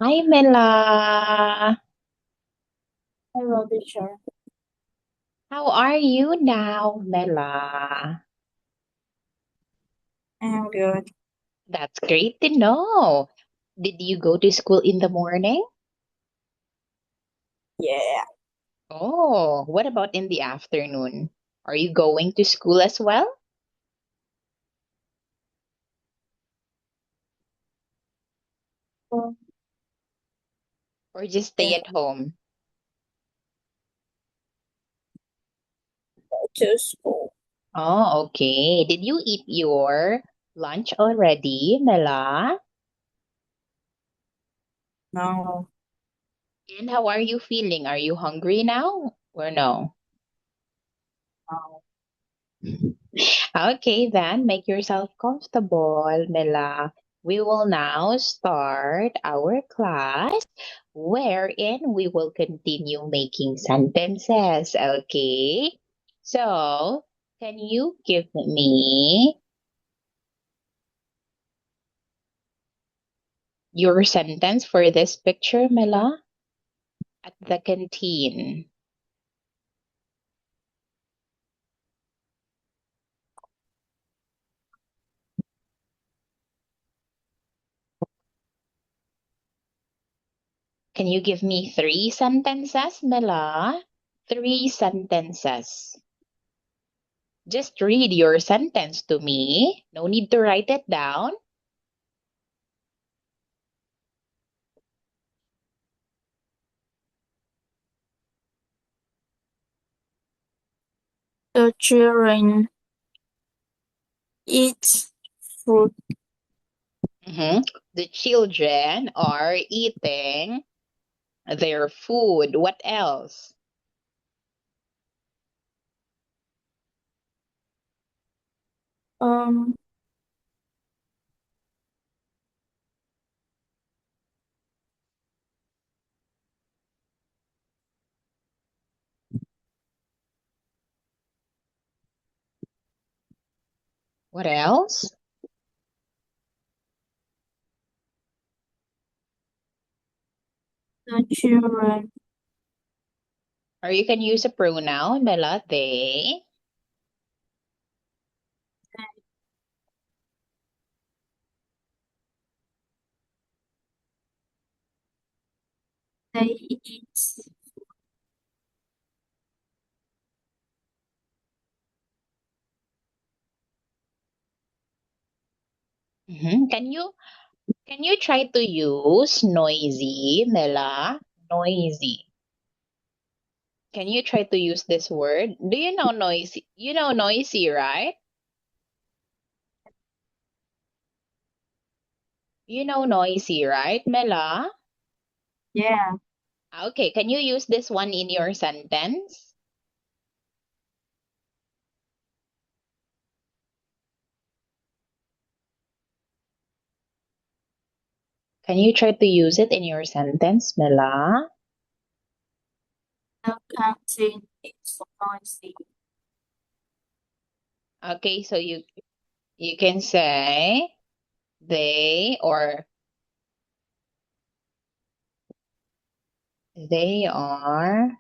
Hi, Mela. Hello, teacher. How are you now, Mela? I'm good. That's great to know. Did you go to school in the morning? Yeah. Oh, what about in the afternoon? Are you going to school as well? Go Or just stay at home? to school. Oh, okay. Did you eat your lunch already, Mela? No. And how are you feeling? Are you hungry now or no? No. Okay, then make yourself comfortable, Mela. We will now start our class wherein we will continue making sentences. Okay, so can you give me your sentence for this picture, Mela? At the canteen. Can you give me three sentences, Mela? Three sentences. Just read your sentence to me. No need to write it down. The children eat fruit. Mhm. The children are eating their food. What else? Um, What else? the children Or you can use a pronoun, Mela, they. they eat Mhm. Can you try to use noisy, Mela? Noisy. Can you try to use this word? Do you know noisy? You know noisy, right? You know noisy, right, Mela? yeah. Okay, can you use this one in your sentence? Can you try to use it in your sentence, Mela? The canteen is noisy. Okay, so you can say they or they are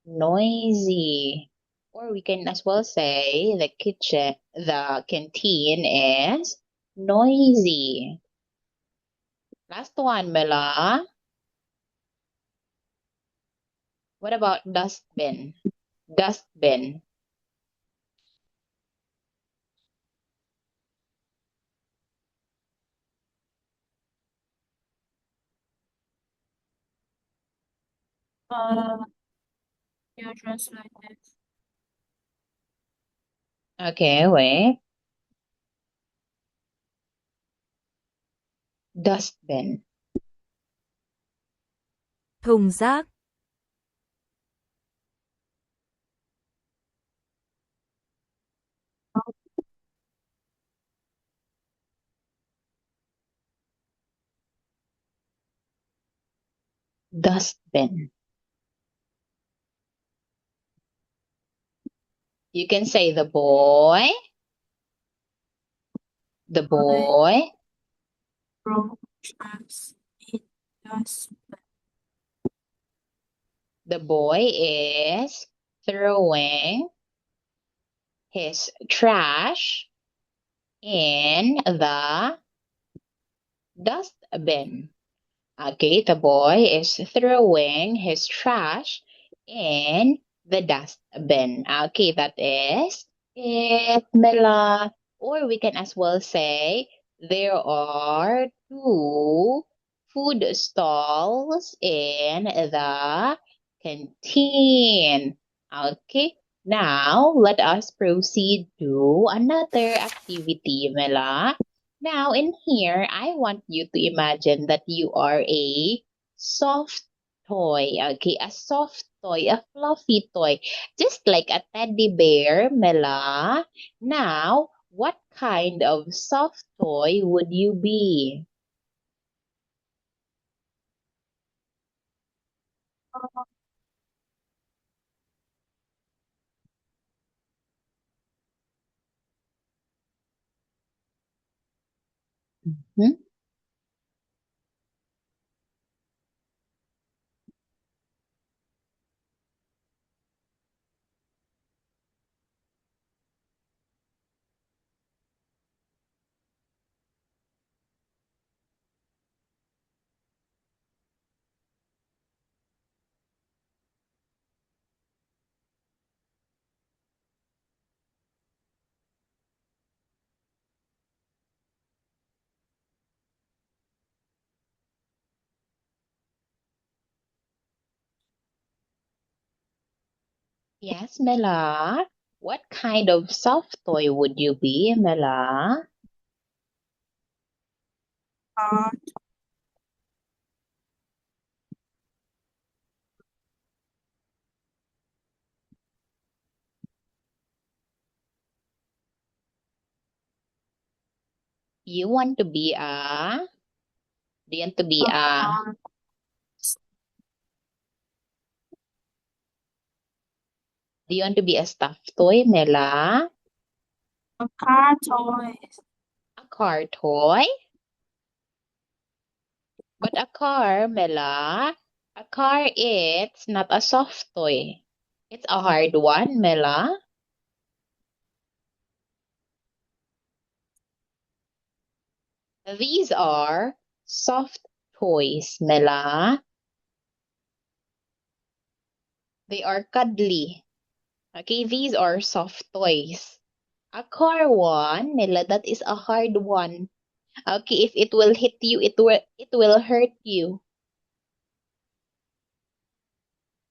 noisy. Or we can as well say the canteen is noisy. Last one, Mela. What about dustbin? Dustbin. Uh, you translate it. Okay, wait. Dustbin. Thùng rác, Dustbin. You can say the boy. The I boy. from tracks in dustbin. The boy is throwing his trash in the dustbin. Okay, the boy is throwing his trash in the dustbin. Okay, that is it, Mela. Or we can as well say there are two food stalls in the canteen. Okay, now let us proceed to another activity, Mela. Now, in here, I want you to imagine that you are a soft toy, okay? A soft toy, a fluffy toy, just like a teddy bear, Mela. Now, what kind of soft toy would you be? Hmm? Yes, Mela. What kind of soft toy would you be, Mela? Uh, You want to be a, do you want to be a, um, do you want to be a stuffed toy, Mela? a car toy. A car toy? But a car, Mela, a car it's not a soft toy. It's a hard one, Mela. These are soft toys, Mela. They are cuddly. Okay, these are soft toys. A car one, Mela, that is a hard one. Okay, if it will hit you, it will hurt you.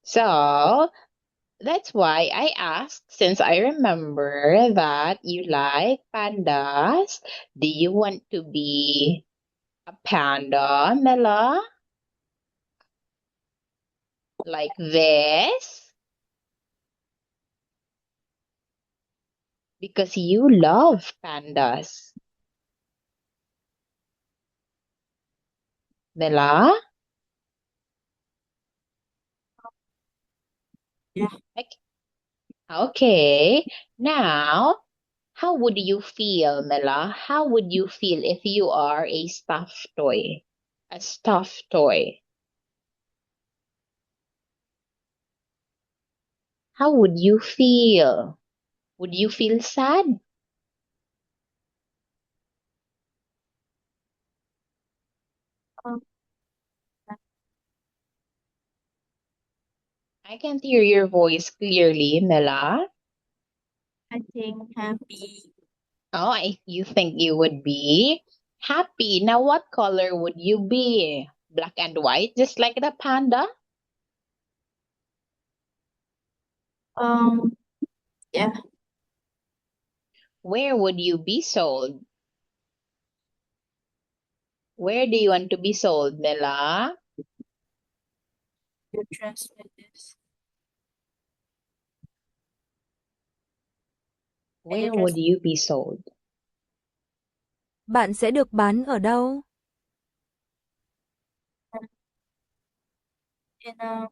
So that's why I asked, since I remember that you like pandas, do you want to be a panda, Mela? Like this? Because you love pandas. Mela? Yeah. Okay. Now, how would you feel, Mela? How would you feel if you are a stuffed toy? A stuffed toy. How would you feel? Would you feel sad? Um, I can't hear your voice clearly, Mela. I think happy. Oh, you think you would be happy. Now, what color would you be? Black and white, just like the panda? Um, yeah, Where would you be sold? Where do you want to be sold, Mela? you translate this. Can you Where would translate you be sold? Bạn sẽ được bán ở đâu? in a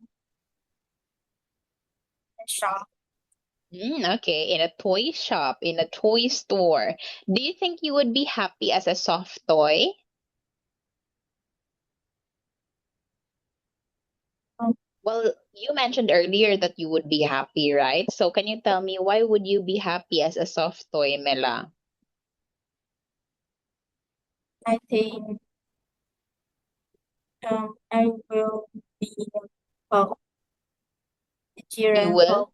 shop? Okay, in a toy shop, in a toy store. Do you think you would be happy as a soft toy? Well, you mentioned earlier that you would be happy, right? So can you tell me why would you be happy as a soft toy, Mela? I think I will be well, the You children will? help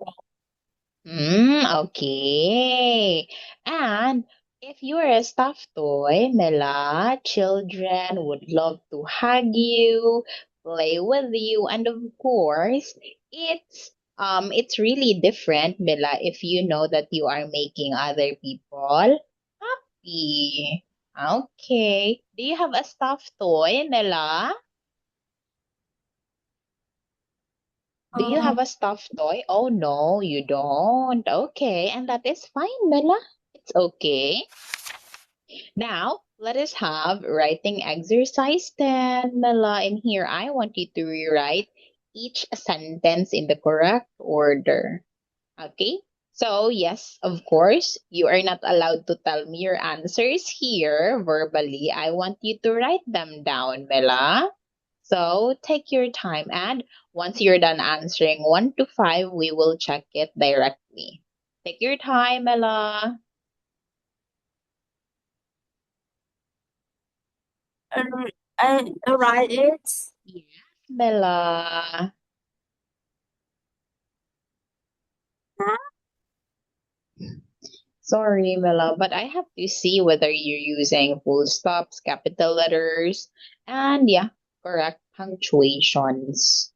me. Okay. And if you are a stuffed toy, Mela, children would love to hug you, play with you, and of course, it's really different, Mela, if you know that you are making other people happy. Okay. Do you have a stuffed toy, Mela? Do you have Um, a stuffed toy? Oh no, you don't. Okay, and that is fine, Bella. It's okay. Now, let us have writing exercise 10, Bella. In here, I want you to rewrite each sentence in the correct order. Okay? So, yes, of course, you are not allowed to tell me your answers here verbally. I want you to write them down, Bella. So, take your time, and once you're done answering 1 to 5, we will check it directly. Take your time, Bella. I, I write it. Yes, Bella. Sorry, Bella, but I have to see whether you're using full stops, capital letters, and yeah, correct punctuations.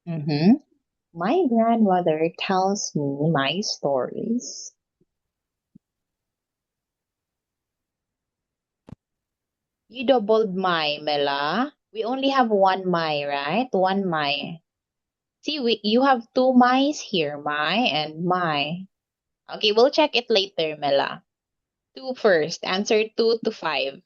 Mm-hmm. My grandmother tells me my stories. You doubled my, Mela. We only have one my, right? One my. See, you have two my's here, my and my. Okay, we'll check it later, Mela. Two first. Answer 2 to 5.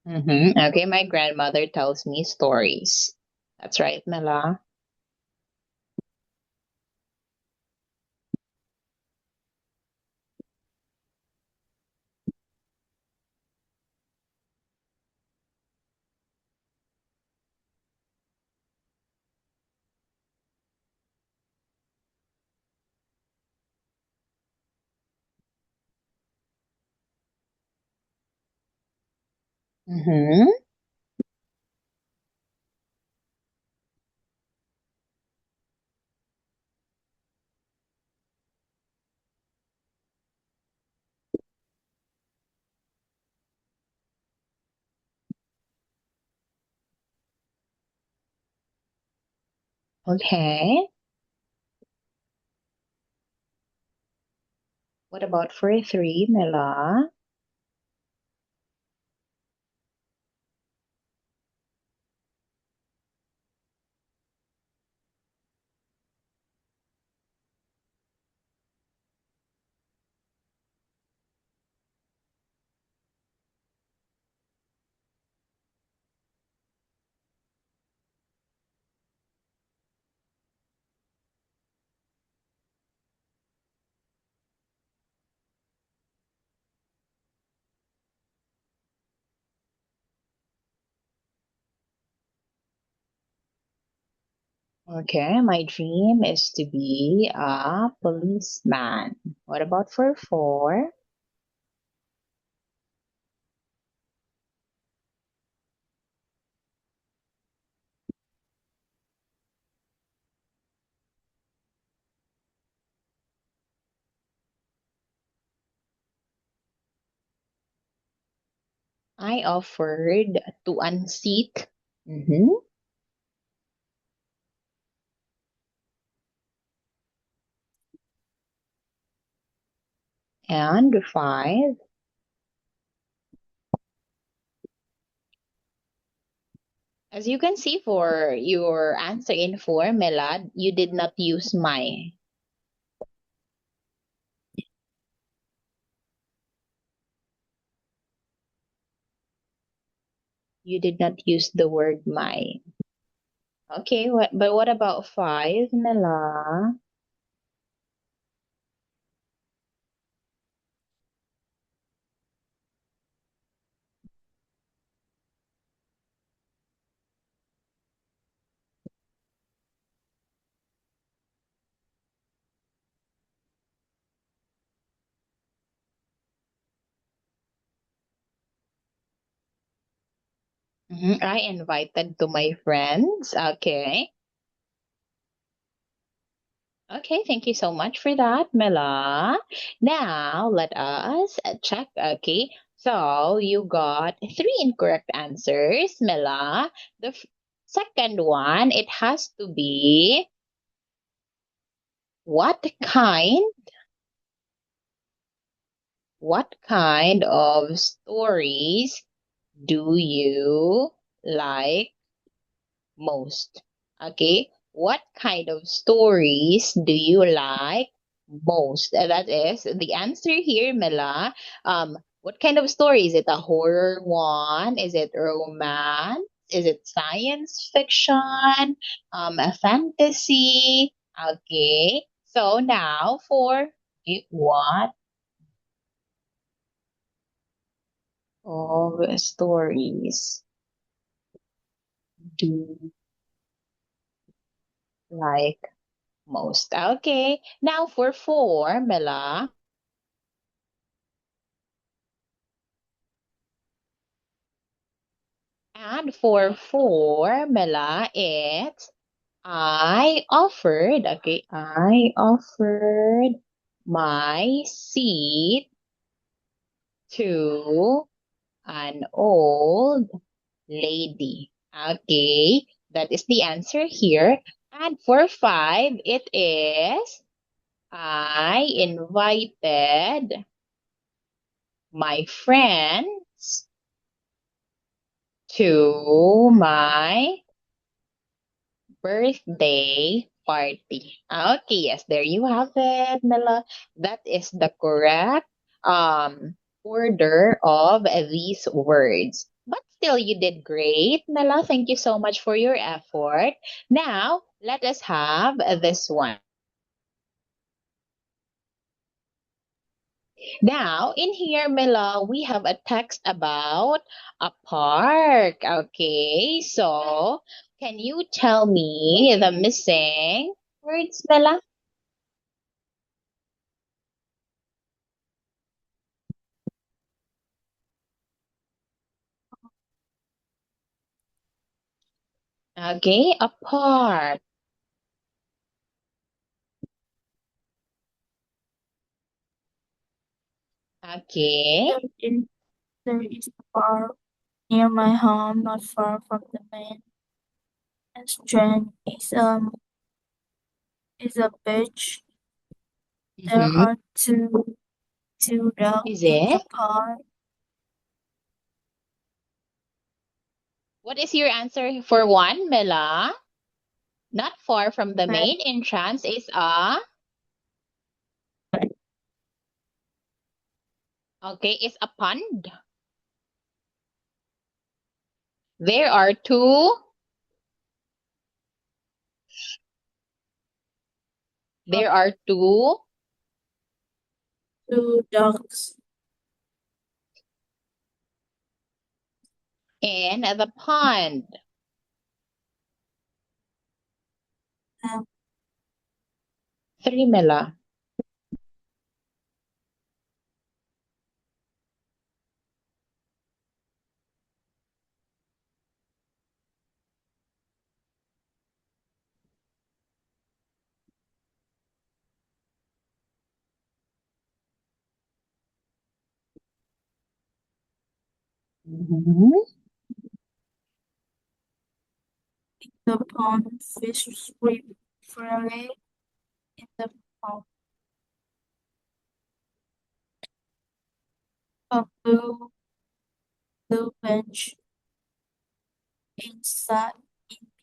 Mm-hmm. Okay, my grandmother tells me stories. That's right, Mela. Mm-hmm. Okay. What about for 3, Mela? Okay, my dream is to be a policeman. What about for 4? I offered to unseat. Mm-hmm. And 5. As you can see for your answer in 4, Melad, you did not use my. You did not use the word my. Okay, but what about 5, Mela? I invited to my friends. Okay. Okay, thank you so much for that, Mela. Now, let us check. Okay, so you got 3 incorrect answers, Mela. The second one, it has to be what kind what kind of stories do you like most? Okay, what kind of stories do you like most? That is the answer here, Mela. What kind of story? Is it a horror one? Is it romance? Is it science fiction? A fantasy? Okay. So now for what of stories do you like most? Okay. Now for 4, Mela. And for 4, Mela, it's I offered my seat to an old lady. Okay, that is the answer here. And for 5, it is I invited my friends to my birthday party. Okay, yes, there you have it, Mela. That is the correct order of these words. But still, you did great, Mela. Thank you so much for your effort. Now, let us have this one. Now, in here, Mela, we have a text about a park. Okay, so can you tell me the missing words, Mela? Okay, a park. Okay. There is a park near my home, not far from the main strand. Is a beach. There Mm-hmm. are two 2 ducks Is in the it? pond. What is your answer for one, Mela? Not far from the Right. main entrance is a, okay, is a pond. There are two, there are two 2 ducks in the pond. and Three, Mela. Mhm. the pond. Fish swim freely in the pond. A blue bench inside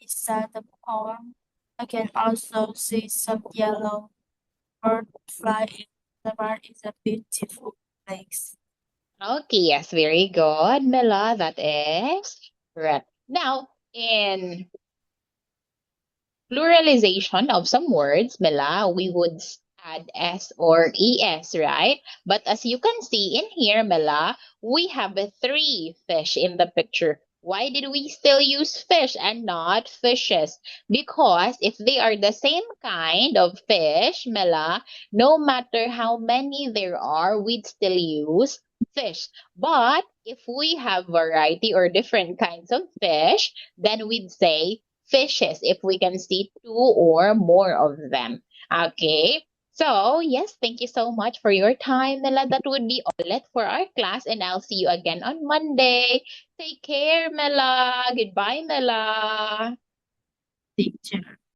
beside the pond. I can also see some yellow bird flying. The bird is a beautiful place. Okay, yes, very good, Mela. That is correct. Now, in pluralization of some words, Mela, we would add S or ES, right? But as you can see in here, Mela, we have three fish in the picture. Why did we still use fish and not fishes? Because if they are the same kind of fish, Mela, no matter how many there are, we'd still use fish. But if we have variety or different kinds of fish, then we'd say fishes if we can see two or more of them. Okay. So, yes, thank you so much for your time, Mela. That would be all it for our class, and I'll see you again on Monday. Take care, Mela. Goodbye, Mela. Teacher.